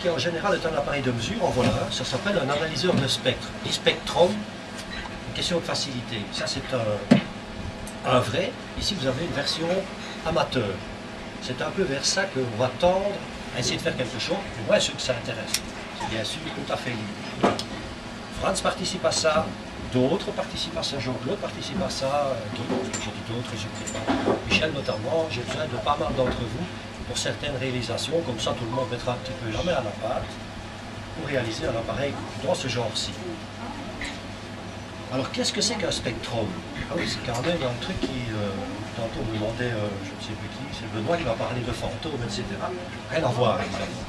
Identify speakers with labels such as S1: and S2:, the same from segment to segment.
S1: qui en général est un appareil de mesure en voilà un, ça s'appelle un analyseur de spectre. Les spectrums, une question de facilité. Ça c'est un vrai. Ici vous avez une version amateur. C'est un peu vers ça qu'on va tendre à essayer de faire quelque chose, du moins ceux que ça intéresse. C'est bien sûr tout à fait libre. Franz participe à ça, d'autres participent à ça, Jean-Claude participe à ça, j'ai dit d'autres, je ne sais pas. Michel notamment, j'ai besoin de pas mal d'entre vous pour certaines réalisations, comme ça tout le monde mettra un petit peu la main à la pâte pour réaliser un appareil dans ce genre-ci. Alors qu'est-ce que c'est qu'un spectrum? Ah oui, c'est quand même un truc qui, tantôt on me demandait, je ne sais plus qui, c'est Benoît qui va parler de fantômes, etc. Rien à voir évidemment.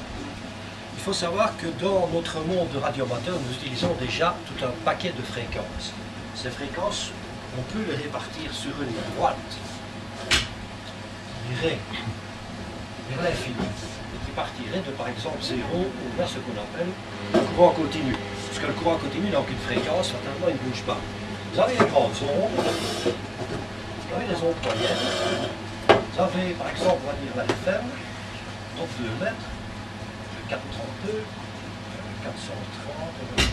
S1: Il faut savoir que dans notre monde de radioamateurs, nous utilisons déjà tout un paquet de fréquences. Ces fréquences, on peut les répartir sur une droite, vers l'infini, qui partirait de par exemple 0 vers ce qu'on appelle le courant continu. Parce que le courant continu n'a aucune fréquence, fatalement il ne bouge pas. Vous avez les grandes ondes, vous avez les ondes moyennes, vous avez par exemple, on va dire la FM, donc 2 mètres, 432, 430,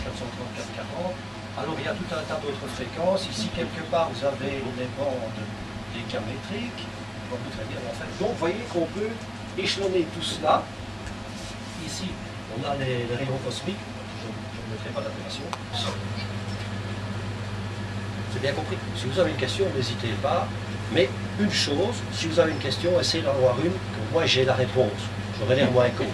S1: 430, 440. Alors il y a tout un tas d'autres fréquences. Ici quelque part vous avez les bandes décamétriques. On peut très bien en fait. Donc vous voyez qu'on peut échelonner tout cela. Ici on a les rayons cosmiques. Je ne mettrai pas d'appellation. C'est bien compris. Si vous avez une question, n'hésitez pas. Mais une chose, si vous avez une question, essayez d'en avoir une, que moi j'ai la réponse. J'aurai l'air moins écho.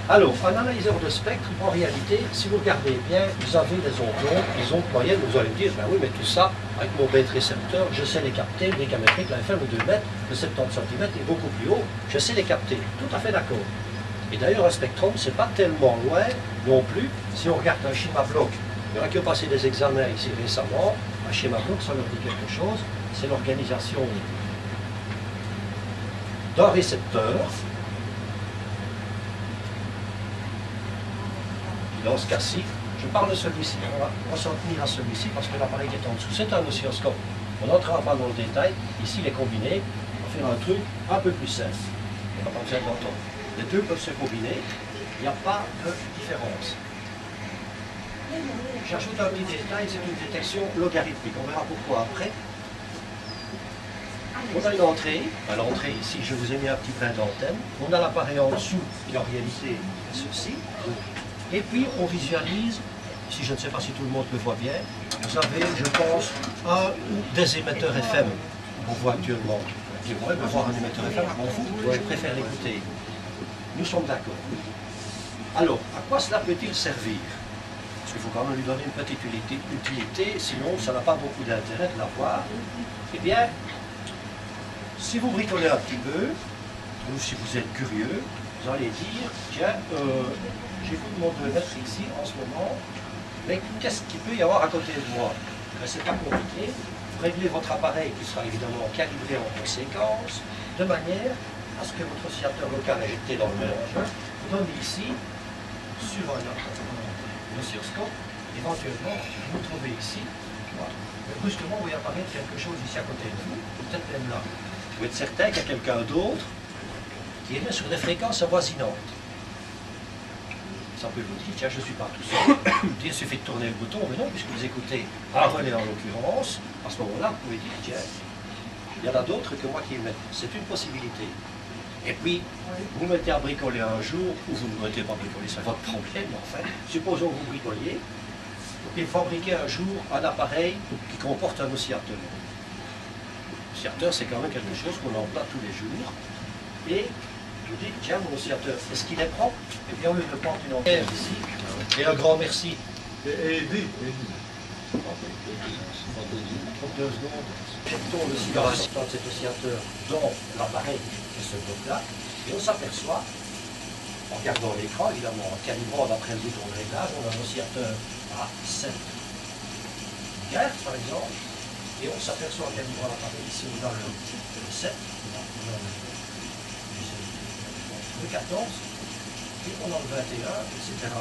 S1: Alors, un analyseur de spectre, en réalité, si vous regardez bien, vous avez des ondes longues, des ondes moyennes, vous allez me dire, ben oui, mais tout ça, avec mon bête récepteur, je sais les capter, le décamétrique, la FM de 2 mètres, le 70 cm est beaucoup plus haut, je sais les capter, tout à fait d'accord. Et d'ailleurs, un spectrum, c'est pas tellement loin non plus, si on regarde un schéma bloc. Il y en a qui ont passé des examens ici récemment, un schéma bloc, ça leur dit quelque chose, c'est l'organisation d'un récepteur. Dans ce cas-ci, je parle de celui-ci. On va s'en tenir à celui-ci parce que l'appareil qui est en dessous, c'est un oscilloscope. On n'entrera pas dans le détail. Ici, il est combiné. On va faire un truc un peu plus simple. On n'a pas besoin d'entendre. Les deux peuvent se combiner. Il n'y a pas de différence. J'ajoute un petit détail, c'est une détection logarithmique. On verra pourquoi après. On a une entrée. À l'entrée, ici, je vous ai mis un petit brin d'antenne. On a l'appareil en dessous qui, en réalité, est ceci. Et puis, on visualise, si je ne sais pas si tout le monde le voit bien, vous avez, je pense, un ou des émetteurs FM qu'on voit actuellement. Et moi, voir un émetteur FM, je m'en fous, je préfère l'écouter. Nous sommes d'accord. Alors, à quoi cela peut-il servir? Parce qu'il faut quand même lui donner une petite utilité, sinon ça n'a pas beaucoup d'intérêt de l'avoir. Eh bien, si vous bricolez un petit peu, ou si vous êtes curieux, vous allez dire, tiens, j'ai vu mon 2 mètres ici en ce moment, mais qu'est-ce qu'il peut y avoir à côté de moi? C'est pas compliqué. Vous réglez votre appareil qui sera évidemment calibré en conséquence, de manière à ce que votre oscillateur local injecté dans le mélange donne ici, sur un oscilloscope, éventuellement, vous trouvez ici, voilà. Mais brusquement, vous voyez apparaître quelque chose ici à côté de vous, peut-être même là. Vous êtes certain qu'il y a quelqu'un d'autre qui émet sur des fréquences avoisinantes. Ça peut vous dire, tiens, je ne suis pas tout seul. Il suffit de tourner le bouton, mais non, puisque vous écoutez un relais en l'occurrence, à ce moment-là, vous pouvez dire, tiens, il y en a d'autres que moi qui émettent. C'est une possibilité. Et puis, vous mettez à bricoler un jour, ou vous ne mettez pas à bricoler, c'est votre problème, enfin. Supposons que vous bricoliez, et fabriquez un jour un appareil qui comporte un oscillateur. L'oscillateur, c'est quand même quelque chose qu'on emploie tous les jours. Et vous dites, tiens, mon oscillateur, est-ce qu'il est propre? Eh bien, au lieu de prendre une enquête ici, et un grand merci. Jetons le silence dans cet oscillateur dans l'appareil qui est ce bloc-là, et on s'aperçoit, en regardant l'écran, évidemment, en calibrant d'après le bouton de réglage, on a un oscillateur à 7 GHz, par exemple, et on s'aperçoit en calibrant l'appareil ici, on a le 7, on a le 14, et on a le 21, etc.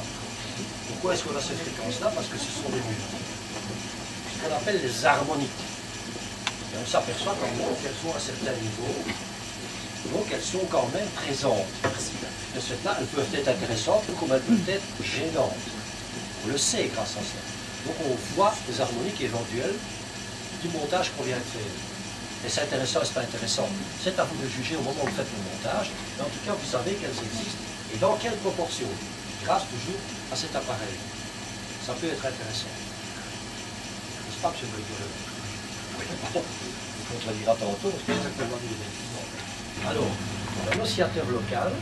S1: Pourquoi est-ce qu'on a ces fréquences-là? Parce que ce sont des mesures. Ce qu'on appelle les harmoniques. Et on s'aperçoit quand même qu'elles sont à un certain niveau, donc elles sont quand même présentes. Merci. celles-là, elles peuvent être intéressantes comme elles peuvent être gênantes. On le sait grâce à ça. Donc on voit les harmoniques éventuelles du montage qu'on vient de faire. Et c'est intéressant et c'est pas intéressant. C'est à vous de juger au moment où vous faites le montage. Mais en tout cas, vous savez qu'elles existent et dans quelle proportion, grâce toujours à cet appareil. Ça peut être intéressant. N'est-ce pas, M. Bricoleur? Oui. On contredira tantôt, parce que c'est exactement l'idée. Alors, un oscillateur local,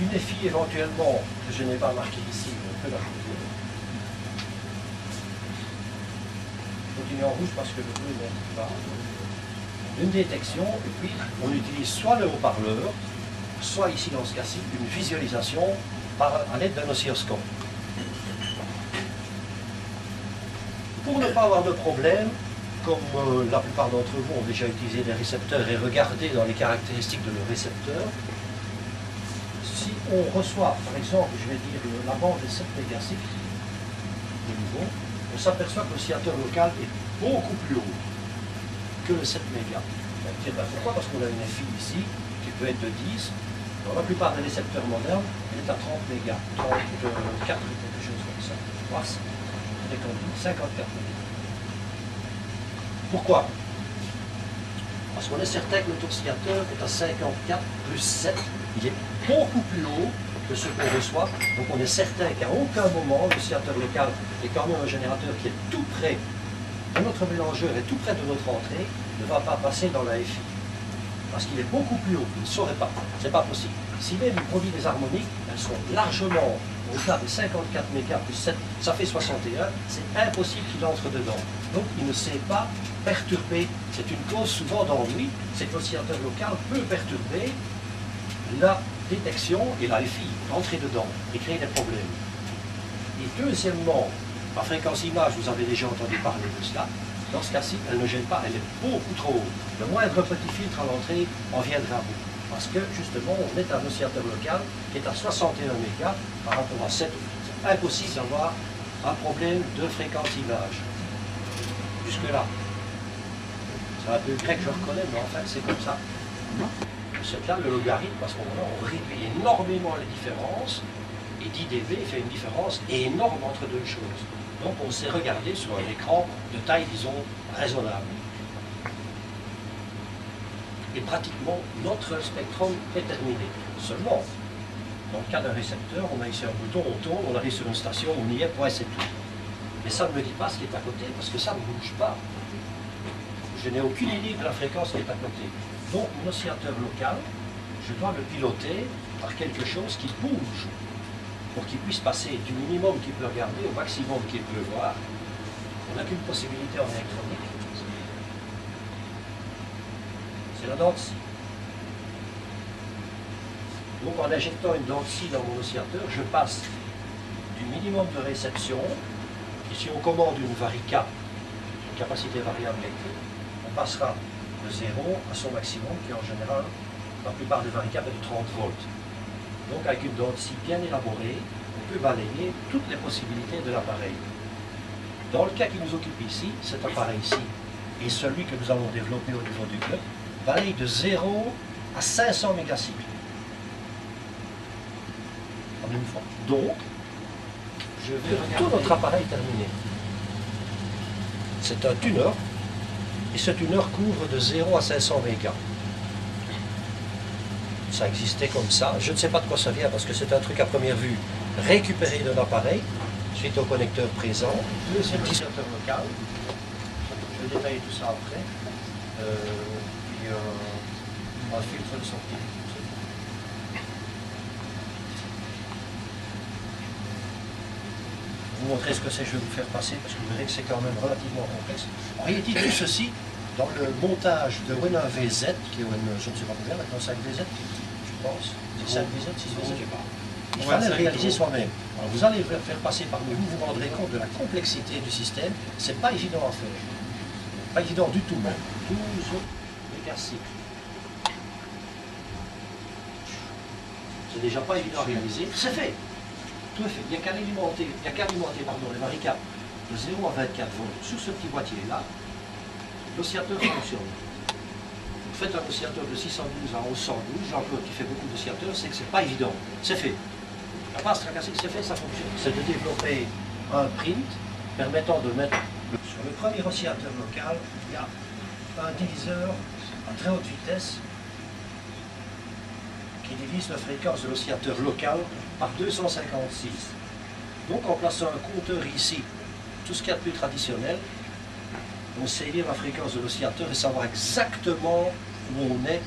S1: une EFI éventuellement, que je n'ai pas marqué ici, mais on peut la trouver. Continue en rouge parce que le bleu n'est pas. Une détection, et puis on utilise soit le haut-parleur, soit ici dans ce cas-ci, une visualisation à l'aide d'un oscilloscope. Pour ne pas avoir de problème, comme la plupart d'entre vous ont déjà utilisé des récepteurs et regardé dans les caractéristiques de nos récepteurs, si on reçoit, par exemple, je vais dire la bande des 7 mégacycles, de nouveau, on s'aperçoit que l'oscillateur local est beaucoup plus haut que le 7 mégas. Pourquoi? Parce qu'on a une FI ici qui peut être de 10. Dans la plupart des récepteurs modernes, elle est à 30 mégas, 34 ou quelque chose comme ça. Voire 54 mégas. Pourquoi? Parce qu'on est certain que notre oscillateur est à 54 plus 7. Il est beaucoup plus haut que ce qu'on reçoit. Donc on est certain qu'à aucun moment, l'oscillateur local est quand même un générateur qui est tout près de notre mélangeur et tout près de notre entrée, ne va pas passer dans la FI. Parce qu'il est beaucoup plus haut, il ne saurait pas. C'est pas possible. Si même il produit des harmoniques, elles sont largement au-delà des 54 mégas plus 7, ça fait 61, c'est impossible qu'il entre dedans. Donc il ne sait pas perturber. C'est une cause souvent d'ennui, c'est que l'oscillateur local peut perturber la détection et la FI, entrer dedans et créer des problèmes. Et deuxièmement, la fréquence image, vous avez déjà entendu parler de cela. Dans ce cas-ci, elle ne gêne pas, elle est beaucoup trop haute. Le moindre petit filtre à l'entrée en viendra à bout. Parce que, justement, on est un oscillateur local qui est à 61 mégas par rapport à 7. C'est impossible d'avoir un problème de fréquence image. Jusque-là. C'est un peu grec, je reconnais, mais en fait, c'est comme ça. C'est là le logarithme, parce qu'on réduit énormément les différences, et 10 dB fait une différence énorme entre deux choses. Donc on s'est regardé sur un écran de taille, disons, raisonnable. Et pratiquement, notre spectrum est terminé. Seulement, dans le cas d'un récepteur, on a ici un bouton, on tourne, on arrive sur une station, on y est, point, c'est tout. Mais ça ne me dit pas ce qui est à côté, parce que ça ne bouge pas. Je n'ai aucune idée de la fréquence qui est à côté. Donc, mon oscillateur local, je dois le piloter par quelque chose qui bouge, pour qu'il puisse passer du minimum qu'il peut regarder au maximum qu'il peut voir. On n'a qu'une possibilité en électronique. C'est la dent de scie. Donc en injectant une dent de scie dans mon oscillateur, je passe du minimum de réception, et si on commande une varica, une capacité variable électrique, on passera de 0 à son maximum, qui en général, la plupart des varicas, est de 30 volts. Donc avec une dent de scie bien élaborée, on peut balayer toutes les possibilités de l'appareil. Dans le cas qui nous occupe ici, cet appareil-ci, et celui que nous allons développer au niveau du club, balaye de 0 à 500 mégacycles. En une fois. Donc, je vais regarder tout notre appareil terminé. C'est un tuner, et ce tuner couvre de 0 à 500 mégas. Ça existait comme ça. Je ne sais pas de quoi ça vient parce que c'est un truc à première vue récupéré de l'appareil suite au connecteur présent. C'est le oscillateur local. Je vais détailler tout ça après. Puis un filtre de sortie. Vous montrer ce que c'est, je vais vous faire passer parce que vous verrez que c'est quand même relativement complexe. En réalité, tout ceci, dans le montage de Win1VZ, qui est Win, je ne sais pas combien, maintenant 5VZ, je pense, c'est 5VZ, 6VZ, il fallait le réaliser soi-même. Alors vous allez le faire passer par nous, vous vous rendrez compte de la complexité du système, c'est pas évident à faire. Pas évident du tout même. 12 mégacycles. C'est déjà pas évident à réaliser, c'est fait. Tout est fait. Il n'y a qu'à alimenter, les varicas de 0 à 24 volts sur ce petit boîtier-là. L'oscillateur fonctionne. faites un oscillateur de 612 à 1112, Jean-Claude qui fait beaucoup d'oscillateurs, c'est que c'est pas évident. C'est fait. La passe tracassée, c'est fait, ça fonctionne. C'est de développer un print permettant de mettre sur le premier oscillateur local, il y a un diviseur à très haute vitesse qui divise la fréquence de l'oscillateur local par 256. Donc en plaçant un compteur ici, tout ce qu'il y a de plus traditionnel, on sait lire la fréquence de l'oscillateur et savoir exactement où on est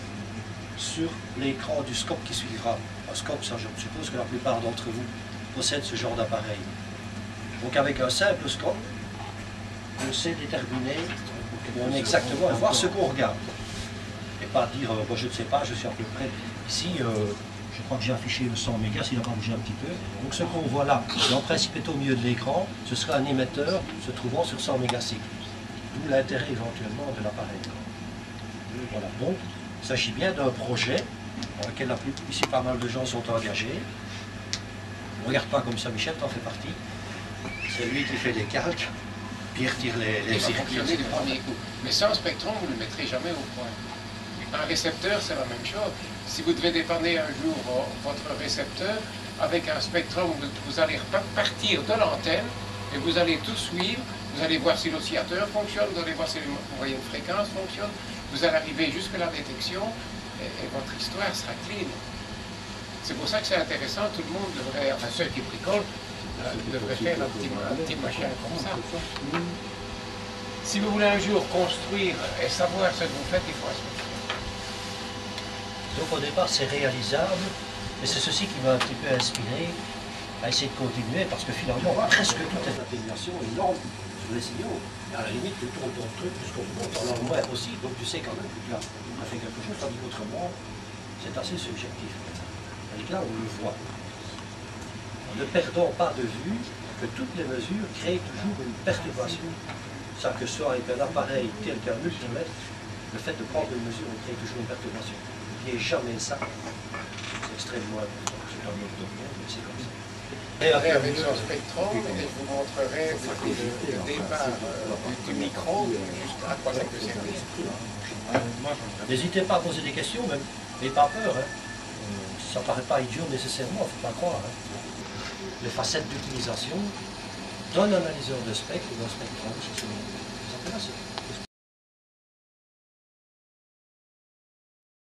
S1: sur l'écran du scope qui suivra. Un scope, ça je suppose que la plupart d'entre vous possèdent ce genre d'appareil. Donc avec un simple scope, on sait déterminer où on est exactement et voir ce qu'on regarde. Et pas dire, moi je ne sais pas, je suis à peu près ici, je crois que j'ai affiché le 100 mégas, s'il n'a pas bougé un petit peu. Donc ce qu'on voit là, qui en principe est au milieu de l'écran, ce sera un émetteur se trouvant sur 100 mégacycles. D'où l'intérêt éventuellement de l'appareil. Voilà, donc il s'agit bien d'un projet dans lequel ici pas mal de gens sont engagés. Ne regarde pas comme ça, Michel, t'en fais partie. C'est lui qui fait les calques, puis il retire les circuits.
S2: Du premier coup. Mais sans spectron, vous ne le mettrez jamais au point. Un récepteur, c'est la même chose. Si vous devez dépanner un jour votre récepteur, avec un spectrum, vous allez partir de l'antenne et vous allez tout suivre. Vous allez voir si l'oscillateur fonctionne, vous allez voir si les moyennes fréquences fonctionnent. Vous allez arriver jusqu'à la détection et votre histoire sera clean. C'est pour ça que c'est intéressant. Tout le monde devrait, enfin ceux qui bricolent, devraient faire un petit machin comme ça. Si vous voulez un jour construire et savoir ce que vous faites, il faut un spectrum.
S1: Donc au départ c'est réalisable, et c'est ceci qui m'a un petit peu inspiré à essayer de continuer, parce que finalement presque toute cette atténuation est énorme sur les signaux. Et à la limite tu tournes ton truc jusqu'au bout, en as le moins possible, donc tu sais quand même que tu as fait quelque chose, tandis qu'autrement c'est assez subjectif. Tandis que là on le voit. En ne perdant pas de vue que toutes les mesures créent toujours une perturbation. Ça que ce soit avec un appareil tel qu'un multimètre, le fait de prendre une mesure crée toujours une perturbation. N'oubliez jamais ça. C'est extrêmement important. C'est un autre domaine, mais c'est comme ça.
S2: Et avec un spectrum, et je vous montrerai le départ du micro à quoi ça peut servir.
S1: N'hésitez pas à poser des questions, même. N'ayez pas peur. Hein. Ça ne paraît pas idiot nécessairement, il ne faut pas croire. Hein. Les facettes d'utilisation d'un analyseur de spectre ou d'un spectrum, c'est intéressant.